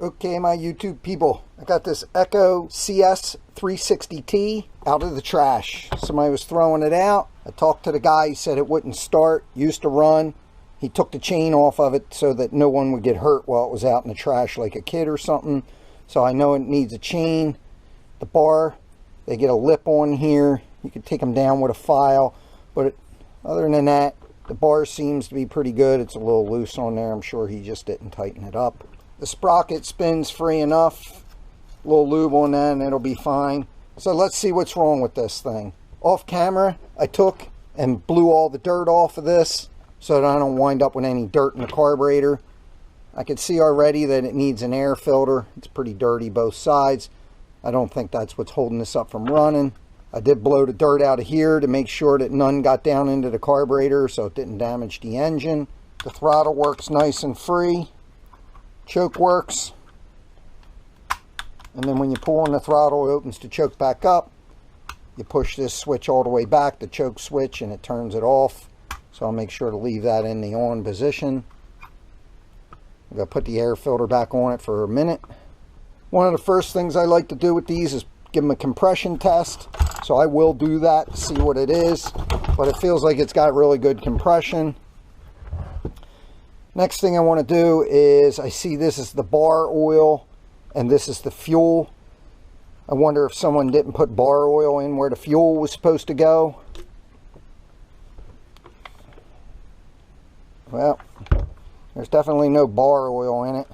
Okay, my YouTube people, I got this Echo CS360T out of the trash. Somebody was throwing it out. I talked to the guy. He said it wouldn't start, used to run. He took the chain off of it so that no one would get hurt while it was out in the trash like a kid or something. So I know it needs a chain. The bar, they get a lip on here. You can take them down with a file. But other than that, the bar seems to be pretty good. It's a little loose on there. I'm sure he just didn't tighten it up. The sprocket spins free enough. A little lube on that and it'll be fine. So let's see what's wrong with this thing. Off camera, I took and blew all the dirt off of this so that I don't wind up with any dirt in the carburetor. I can see already that it needs an air filter. It's pretty dirty both sides. I don't think that's what's holding this up from running. I did blow the dirt out of here to make sure that none got down into the carburetor so it didn't damage the engine. The throttle works nice and free. Choke works. And then when you pull on the throttle, it opens the choke back up. You push this switch all the way back, the choke switch, and it turns it off. So I'll make sure to leave that in the on position. I'm going to put the air filter back on it for a minute. One of the first things I like to do with these is give them a compression test. So I will do that to see what it is. But it feels like it's got really good compression. Next thing I want to do is, I see this is the bar oil and this is the fuel. I wonder if someone didn't put bar oil in where the fuel was supposed to go. Well, there's definitely no bar oil in it.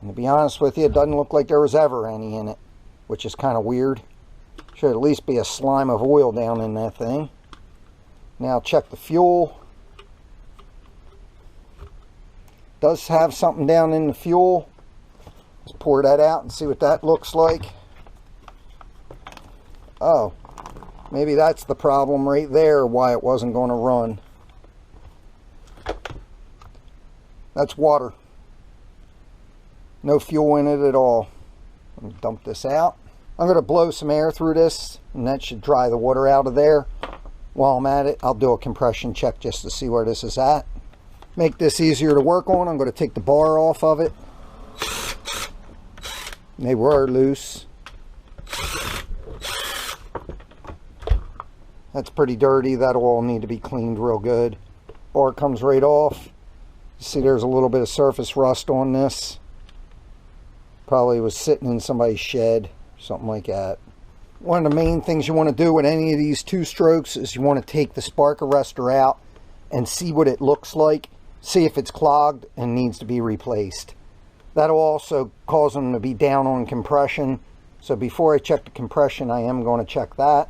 And to be honest with you, it doesn't look like there was ever any in it, which is kind of weird. Should at least be a slime of oil down in that thing. Now check the fuel. Does have something down in the fuel. Let's pour that out and see what that looks like. Oh, maybe that's the problem right there, why it wasn't going to run. That's water. No fuel in it at all. Let me dump this out. I'm going to blow some air through this, and that should dry the water out of there. While I'm at it, I'll do a compression check just to see where this is at. Make this easier to work on, I'm going to take the bar off of it. They were loose. That's pretty dirty. That'll all need to be cleaned real good. Bar comes right off. You see there's a little bit of surface rust on this. Probably was sitting in somebody's shed, something like that. One of the main things you want to do with any of these two strokes is you want to take the spark arrestor out and see what it looks like. See if it's clogged and needs to be replaced. That'll also cause them to be down on compression. So before I check the compression, I am going to check that.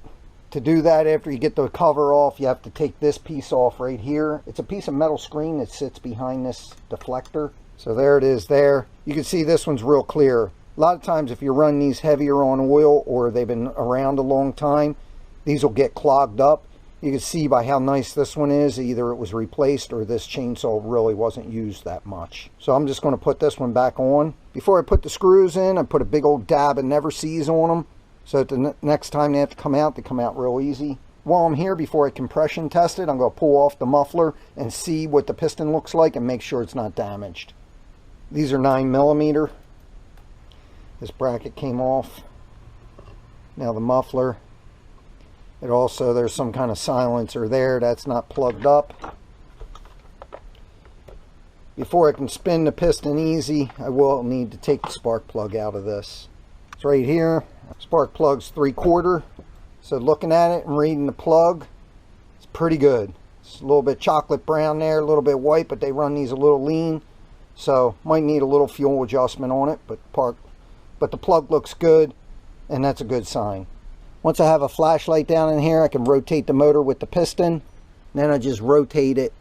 To do that, after you get the cover off, you have to take this piece off right here. It's a piece of metal screen that sits behind this deflector. So there it is there. You can see this one's real clear. A lot of times if you run these heavier on oil or they've been around a long time, these will get clogged up. You can see by how nice this one is, either it was replaced or this chainsaw really wasn't used that much. So I'm just going to put this one back on. Before I put the screws in, I put a big old dab of Never Seez on them, so that the next time they have to come out, they come out real easy. While I'm here, before I compression test it, I'm going to pull off the muffler and see what the piston looks like and make sure it's not damaged. These are 9mm. This bracket came off. Now the muffler. It also, there's some kind of silencer there that's not plugged up. Before I can spin the piston easy, I will need to take the spark plug out of this. It's right here. Spark plug's 3/4. So looking at it and reading the plug, it's pretty good. It's a little bit chocolate brown there, a little bit white, but they run these a little lean. So might need a little fuel adjustment on it, but the plug looks good, and that's a good sign. Once I have a flashlight down in here, I can rotate the motor with the piston. Then I just rotate it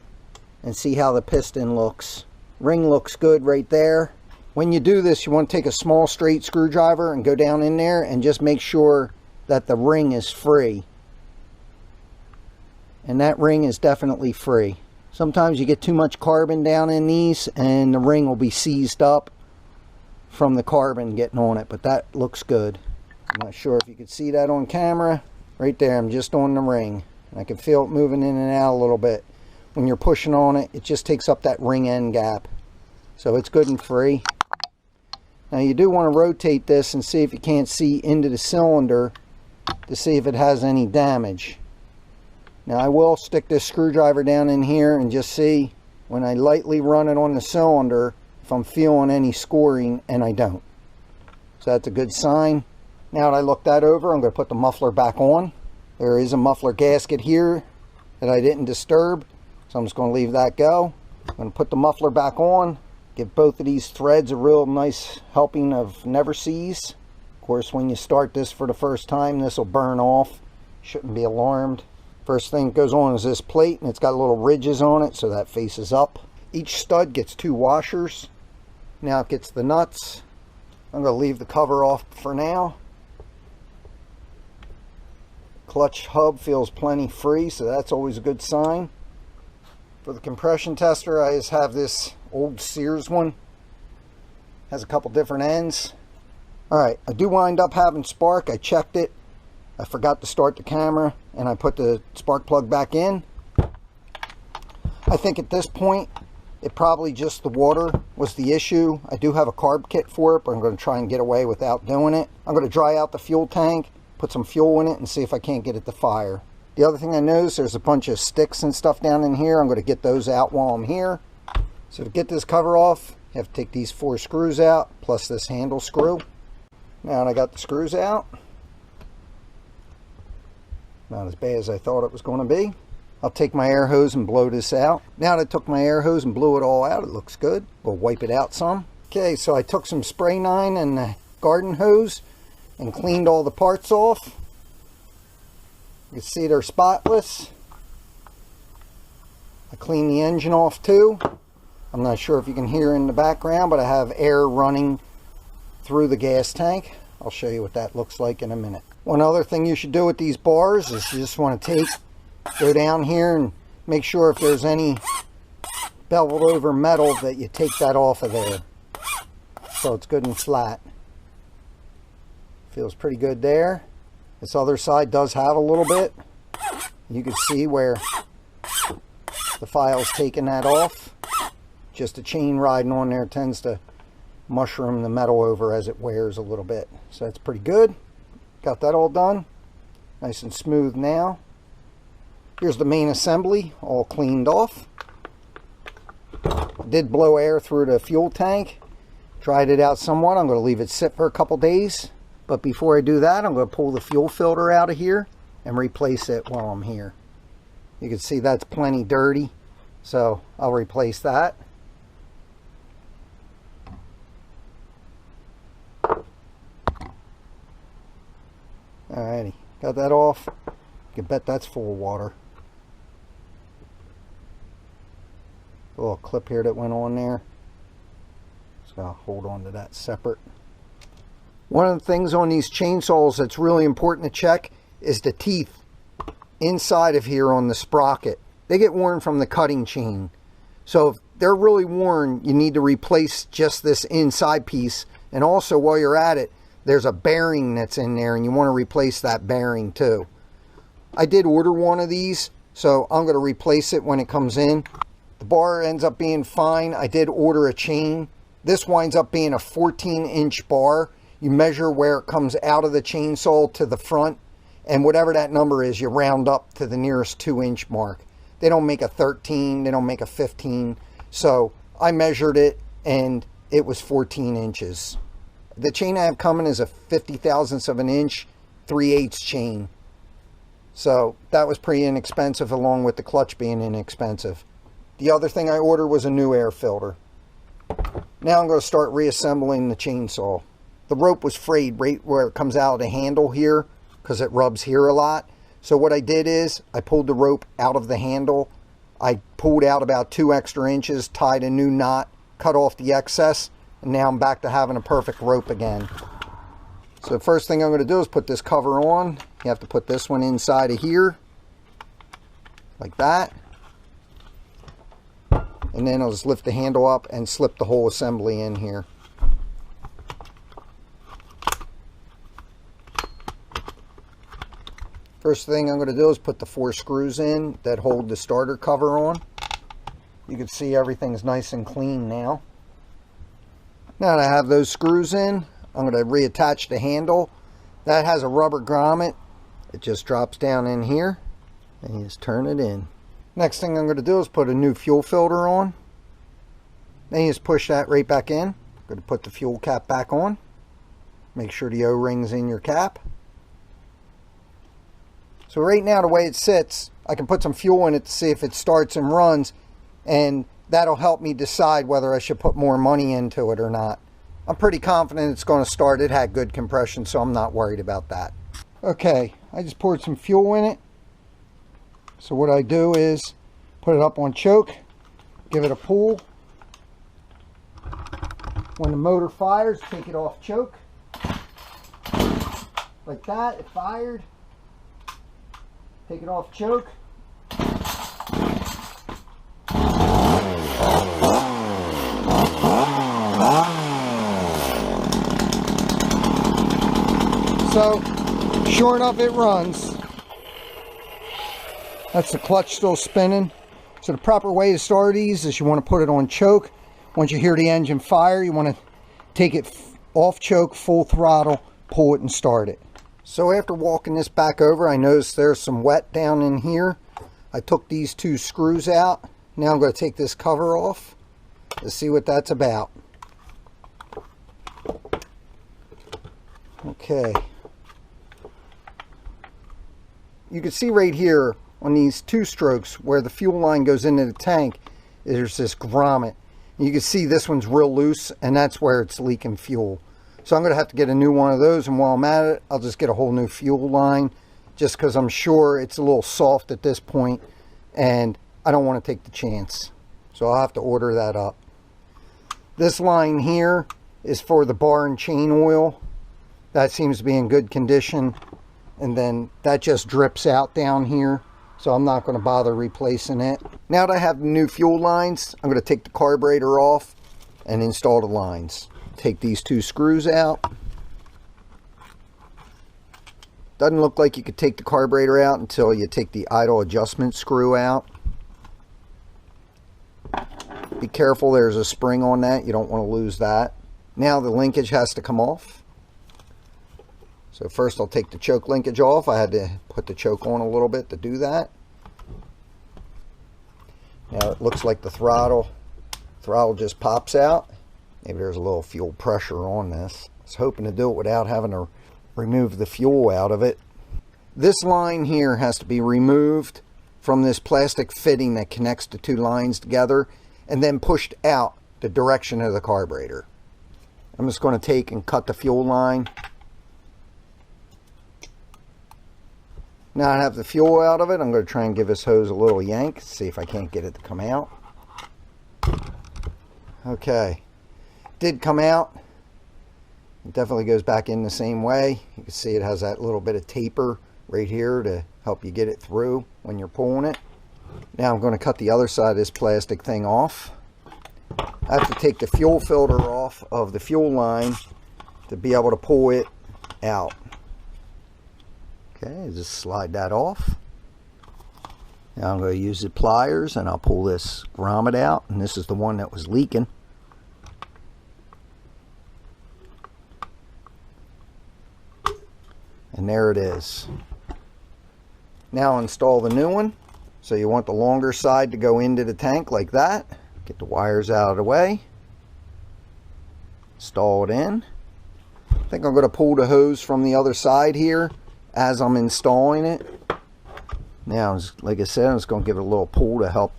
and see how the piston looks. Ring looks good right there. When you do this, you want to take a small straight screwdriver and go down in there and just make sure that the ring is free. And that ring is definitely free. Sometimes you get too much carbon down in these and the ring will be seized up from the carbon getting on it, but that looks good. I'm not sure if you could see that on camera. Right there, I'm just on the ring. I can feel it moving in and out a little bit. When you're pushing on it, it just takes up that ring end gap. So it's good and free. Now you do want to rotate this and see if you can't see into the cylinder to see if it has any damage. Now I will stick this screwdriver down in here and just see when I lightly run it on the cylinder if I'm feeling any scoring, and I don't. So that's a good sign. Now that I looked that over, I'm going to put the muffler back on. There is a muffler gasket here that I didn't disturb, so I'm just going to leave that go. I'm going to put the muffler back on, give both of these threads a real nice helping of Never Seez. Of course, when you start this for the first time, this will burn off. Shouldn't be alarmed. First thing that goes on is this plate, and it's got little ridges on it, so that faces up. Each stud gets 2 washers. Now it gets the nuts. I'm going to leave the cover off for now. Clutch hub feels plenty free, so that's always a good sign. For the compression tester, I just have this old Sears one. Has a couple different ends. Alright, I do wind up having spark. I checked it. I forgot to start the camera, and I put the spark plug back in. I think at this point, it probably just the water was the issue. I do have a carb kit for it, but I'm going to try and get away without doing it. I'm going to dry out the fuel tank, put some fuel in it, and see if I can't get it to fire. The other thing I noticed, there's a bunch of sticks and stuff down in here. I'm going to get those out while I'm here. So to get this cover off, you have to take these 4 screws out, plus this handle screw. Now that I got the screws out, not as bad as I thought it was going to be. I'll take my air hose and blow this out. Now that I took my air hose and blew it all out, it looks good. We'll wipe it out some. Okay, so I took some spray 9 and a garden hose and cleaned all the parts off. You can see they're spotless. I cleaned the engine off too. I'm not sure if you can hear in the background, but I have air running through the gas tank. I'll show you what that looks like in a minute. One other thing you should do with these bars is you just want to go down here and make sure if there's any beveled over metal that you take that off of there, so it's good and flat. Feels pretty good there. This other side does have a little bit. You can see where the file's taking that off. Just a chain riding on there tends to mushroom the metal over as it wears a little bit. So that's pretty good. Got that all done. Nice and smooth now. Here's the main assembly all cleaned off. Did blow air through the fuel tank. Tried it out somewhat. I'm going to leave it sit for a couple days. But before I do that, I'm going to pull the fuel filter out of here and replace it while I'm here. You can see that's plenty dirty, so I'll replace that. Alrighty, got that off. You can bet that's full of water. A little clip here that went on there. So I'll hold on to that separate. One of the things on these chainsaws that's really important to check is the teeth inside of here on the sprocket. They get worn from the cutting chain. So if they're really worn, you need to replace just this inside piece. And also while you're at it, there's a bearing that's in there and you want to replace that bearing too. I did order one of these, so I'm going to replace it when it comes in. The bar ends up being fine. I did order a chain. This winds up being a 14-inch bar. You measure where it comes out of the chainsaw to the front, and whatever that number is, you round up to the nearest 2-inch mark. They don't make a 13, they don't make a 15. So I measured it and it was 14 inches. The chain I have coming is a 50 thousandths of an inch, 3/8 chain. So that was pretty inexpensive, along with the clutch being inexpensive. The other thing I ordered was a new air filter. Now I'm going to start reassembling the chainsaw. The rope was frayed right where it comes out of the handle here because it rubs here a lot. So what I did is I pulled the rope out of the handle. I pulled out about 2 extra inches, tied a new knot, cut off the excess, and now I'm back to having a perfect rope again. So the first thing I'm going to do is put this cover on. You have to put this one inside of here, like that. And then I'll just lift the handle up and slip the whole assembly in here. First thing I'm going to do is put the 4 screws in that hold the starter cover on. You can see everything's nice and clean now. Now that I have those screws in, I'm going to reattach the handle. That has a rubber grommet. It just drops down in here and you just turn it in. Next thing I'm going to do is put a new fuel filter on. Then you just push that right back in. I'm going to put the fuel cap back on. Make sure the O-ring's in your cap. So right now the way it sits, I can put some fuel in it to see if it starts and runs, and that'll help me decide whether I should put more money into it or not. I'm pretty confident it's going to start. It had good compression, so I'm not worried about that. Okay, I just poured some fuel in it. So what I do is put it up on choke, give it a pull. When the motor fires, take it off choke. Like that, it fired. Take it off choke. So, sure enough, it runs. That's the clutch still spinning. So the proper way to start these is you want to put it on choke. Once you hear the engine fire, you want to take it off choke, full throttle, pull it and start it. So after walking this back over, I noticed there's some wet down in here. I took these two screws out. Now I'm going to take this cover off to see what that's about. Okay. You can see right here on these two strokes where the fuel line goes into the tank, there's this grommet. You can see this one's real loose, and that's where it's leaking fuel. So I'm going to have to get a new one of those, and while I'm at it, I'll just get a whole new fuel line, just because I'm sure it's a little soft at this point, and I don't want to take the chance. So I'll have to order that up. This line here is for the bar and chain oil. That seems to be in good condition, and then that just drips out down here, so I'm not going to bother replacing it. Now that I have the new fuel lines, I'm going to take the carburetor off and install the lines. Take these two screws out. Doesn't look like you could take the carburetor out until you take the idle adjustment screw out. Be careful, there's a spring on that. You don't want to lose that. Now the linkage has to come off. So first I'll take the choke linkage off. I had to put the choke on a little bit to do that. Now it looks like the throttle just pops out. Maybe there's a little fuel pressure on this. I was hoping to do it without having to remove the fuel out of it. This line here has to be removed from this plastic fitting that connects the two lines together and then pushed out the direction of the carburetor. I'm just going to take and cut the fuel line. Now I have the fuel out of it. I'm going to try and give this hose a little yank, see if I can't get it to come out. Okay. Did come out. It definitely goes back in the same way. You can see it has that little bit of taper right here to help you get it through when you're pulling it. Now I'm going to cut the other side of this plastic thing off. I have to take the fuel filter off of the fuel line to be able to pull it out. Okay, just slide that off. Now I'm going to use the pliers and I'll pull this grommet out, and this is the one that was leaking. And there it is. Now install the new one. So you want the longer side to go into the tank like that. Get the wires out of the way. Install it in. I think I'm going to pull the hose from the other side here as I'm installing it. Now, like I said, I'm just going to give it a little pull to help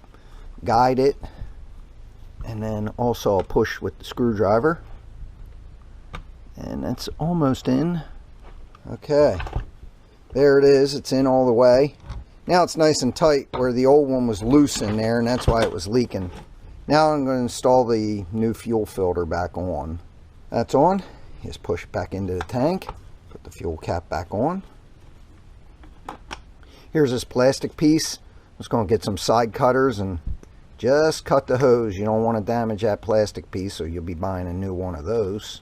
guide it. And then also I'll push with the screwdriver. And that's almost in. Okay, there it is. It's in all the way. Now it's nice and tight, where the old one was loose in there, and that's why it was leaking. Now I'm going to install the new fuel filter back on. That's on. Just push it back into the tank. Put the fuel cap back on. Here's this plastic piece. I'm just going to get some side cutters and just cut the hose. You don't want to damage that plastic piece, so you'll be buying a new one of those.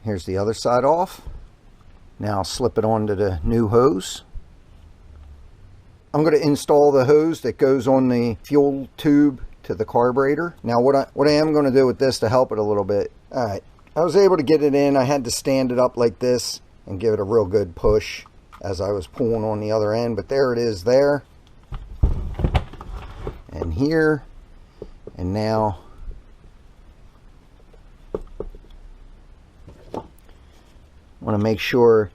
Here's the other side off. Now I'll slip it onto the new hose. I'm going to install the hose that goes on the fuel tube to the carburetor. Now what I am going to do with this to help it a little bit, Alright, I was able to get it in. I had to stand it up like this and give it a real good push as I was pulling on the other end, but there it is there. And here, and now I want to make sure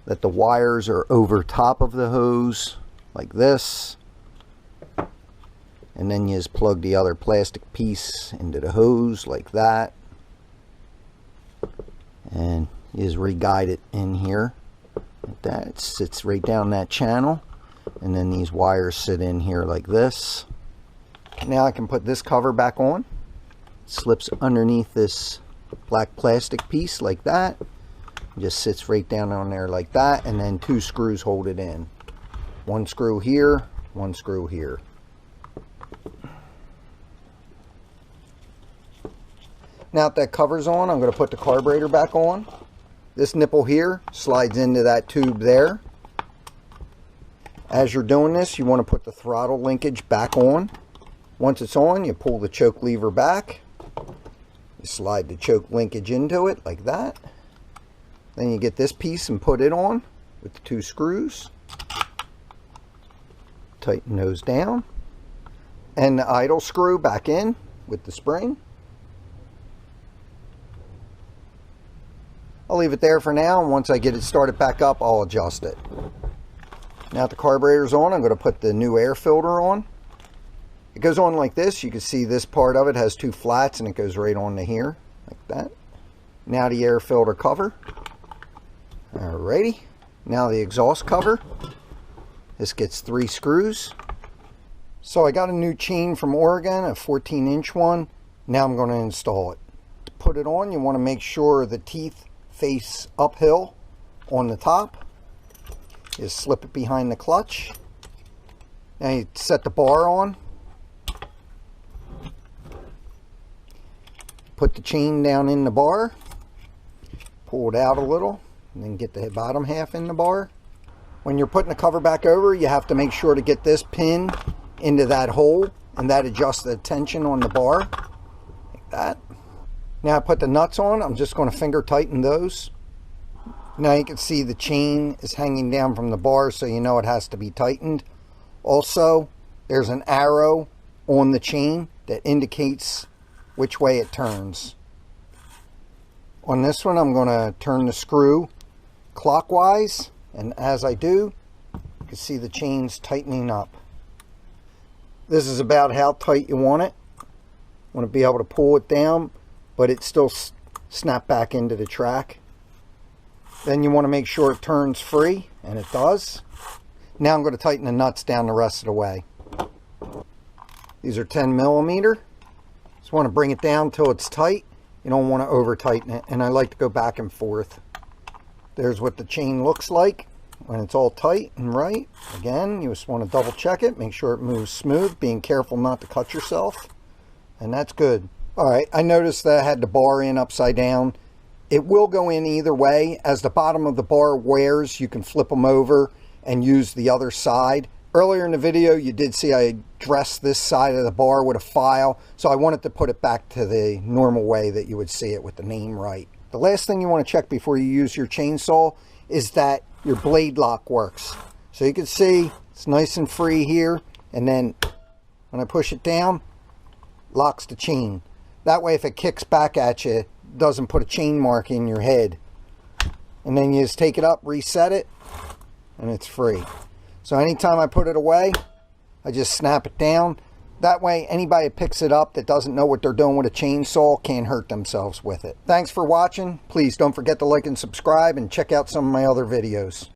that the wires are over top of the hose like this, and then you just plug the other plastic piece into the hose like that, and you just re-guide it in here like that. It sits right down that channel, and then these wires sit in here like this. Now I can put this cover back on. It slips underneath this black plastic piece like that. It just sits right down on there like that, and then 2 screws hold it in. 1 screw here, 1 screw here. Now that that cover's on, I'm going to put the carburetor back on. This nipple here slides into that tube there. As you're doing this, you want to put the throttle linkage back on. Once it's on, you pull the choke lever back. You slide the choke linkage into it like that. Then you get this piece and put it on with the 2 screws. Tighten those down. And the idle screw back in with the spring. I'll leave it there for now, and once I get it started back up, I'll adjust it. Now that the carburetor's on, I'm going to put the new air filter on. It goes on like this. You can see this part of it has 2 flats, and it goes right on to here like that. Now the air filter cover. Alrighty. Now the exhaust cover. This gets 3 screws. So I got a new chain from Oregon, a 14-inch one. Now I'm going to install it. To put it on, you want to make sure the teeth face uphill on the top. Just slip it behind the clutch. Now you set the bar on. Put the chain down in the bar. Pull it out a little, and then get the bottom half in the bar. When you're putting the cover back over, you have to make sure to get this pin into that hole, and that adjusts the tension on the bar like that. Now I put the nuts on. I'm just going to finger tighten those. Now you can see the chain is hanging down from the bar, so you know it has to be tightened. Also, there's an arrow on the chain that indicates which way it turns. On this one, I'm going to turn the screw clockwise, and as I do, you can see the chain's tightening up. This is about how tight you want it. You want to be able to pull it down, but it still snap back into the track. Then you want to make sure it turns free, and it does. Now I'm going to tighten the nuts down the rest of the way. These are 10 millimeter. Just want to bring it down till it's tight. You don't want to over tighten it, and I like to go back and forth. There's what the chain looks like when it's all tight and right. Again, you just want to double check it, make sure it moves smooth, being careful not to cut yourself, and that's good. Alright, I noticed that I had the bar in upside down. It will go in either way. As the bottom of the bar wears, you can flip them over and use the other side. Earlier in the video, you did see I dressed this side of the bar with a file, so I wanted to put it back to the normal way that you would see it with the name right. The last thing you want to check before you use your chainsaw is that your blade lock works. So you can see it's nice and free here, and then when I push it down, locks the chain. That way if it kicks back at you, it doesn't put a chain mark in your head. And then you just take it up, reset it, and it's free. So anytime I put it away, I just snap it down. That way anybody that picks it up that doesn't know what they're doing with a chainsaw can't hurt themselves with it. Thanks for watching. Please don't forget to like and subscribe, and check out some of my other videos.